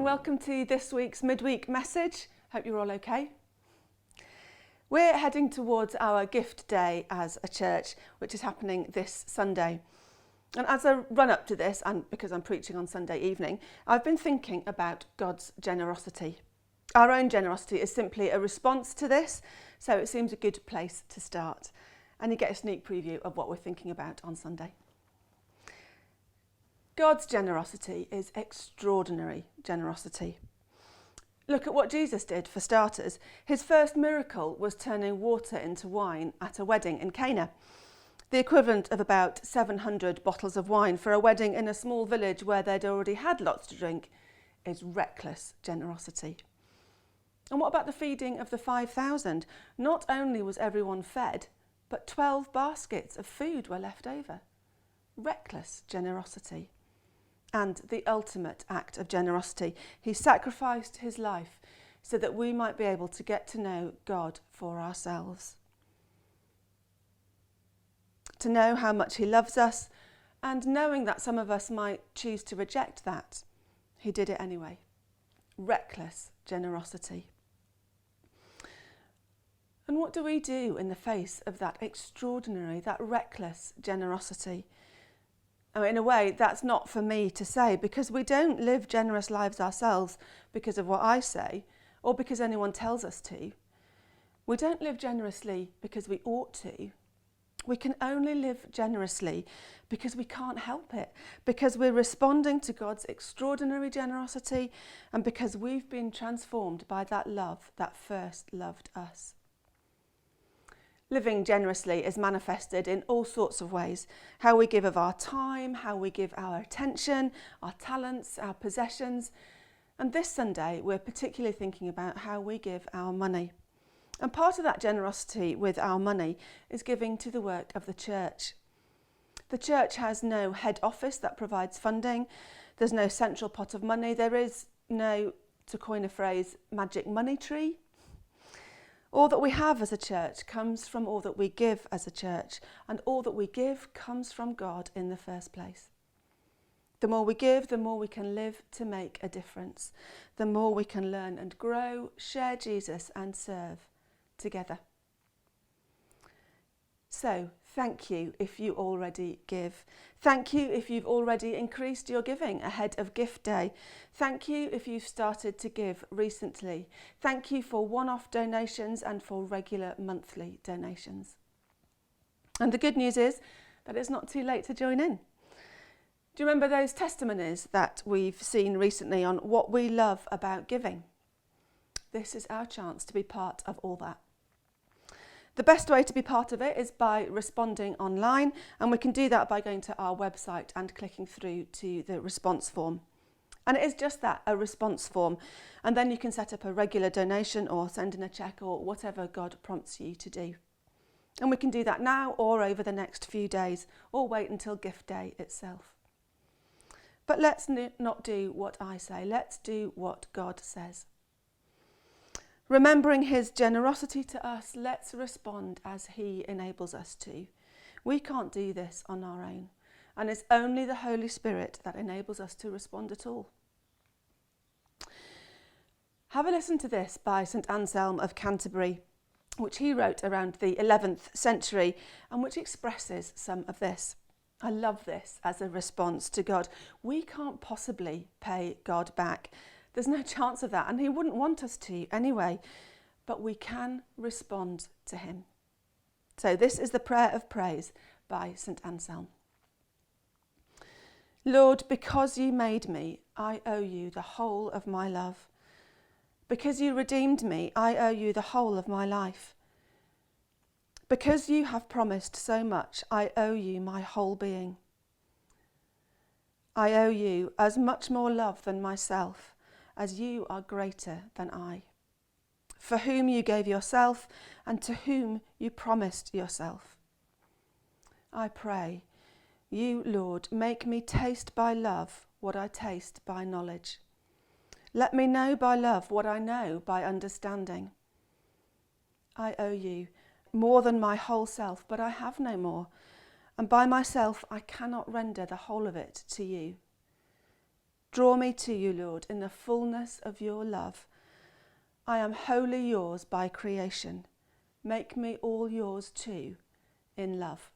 and welcome to this week's Midweek message. Hope you're all okay. We're heading towards our gift day as a church, which is happening this Sunday. And as a run up to this, and because I'm preaching on Sunday evening, I've been thinking about God's generosity. Our own generosity is simply a response to this, so it seems a good place to start. And you get a sneak preview of what we're thinking about on Sunday. God's generosity is extraordinary generosity. Look at what Jesus did for starters. His first miracle was turning water into wine at a wedding in Cana. The equivalent of about 700 bottles of wine for a wedding in a small village where they'd already had lots to drink is reckless generosity. And what about the feeding of the 5,000? Not only was everyone fed, but 12 baskets of food were left over. Reckless generosity. And the ultimate act of generosity. He sacrificed his life so that we might be able to get to know God for ourselves. To know how much he loves us, and knowing that some of us might choose to reject that, he did it anyway. Reckless generosity. And what do we do in the face of that extraordinary, that reckless generosity? In a way, that's not for me to say, because we don't live generous lives ourselves because of what I say or because anyone tells us to. We don't live generously because we ought to. We can only live generously because we can't help it, because we're responding to God's extraordinary generosity and because we've been transformed by that love that first loved us. Living generously is manifested in all sorts of ways. How we give of our time, how we give our attention, our talents, our possessions. And this Sunday, we're particularly thinking about how we give our money. And part of that generosity with our money is giving to the work of the church. The church has no head office that provides funding. There's no central pot of money. There is no, to coin a phrase, magic money tree. All that we have as a church comes from all that we give as a church, and all that we give comes from God in the first place. The more we give, the more we can live to make a difference. The more we can learn and grow, share Jesus and serve together. So, thank you if you already give. Thank you if you've already increased your giving ahead of gift day. Thank you if you've started to give recently. Thank you for one-off donations and for regular monthly donations. And the good news is that it's not too late to join in. Do you remember those testimonies that we've seen recently on what we love about giving? This is our chance to be part of all that. The best way to be part of it is by responding online, and we can do that by going to our website and clicking through to the response form. And it is just that, a response form. And then you can set up a regular donation or send in a cheque or whatever God prompts you to do. And we can do that now or over the next few days, or wait until gift day itself. But let's not do what I say, let's do what God says. Remembering his generosity to us, let's respond as he enables us to. We can't do this on our own, and it's only the Holy Spirit that enables us to respond at all. Have a listen to this by St Anselm of Canterbury, which he wrote around the 11th century and which expresses some of this. I love this as a response to God. We can't possibly pay God back. There's no chance of that, and he wouldn't want us to anyway, but we can respond to him. So this is the prayer of praise by St Anselm. Lord, because you made me, I owe you the whole of my love. Because you redeemed me, I owe you the whole of my life. Because you have promised so much, I owe you my whole being. I owe you as much more love than myself, as you are greater than I, for whom you gave yourself and to whom you promised yourself. I pray, you, Lord, make me taste by love what I taste by knowledge. Let me know by love what I know by understanding. I owe you more than my whole self, but I have no more, and by myself I cannot render the whole of it to you. Draw me to you, Lord, in the fullness of your love. I am wholly yours by creation. Make me all yours too, in love.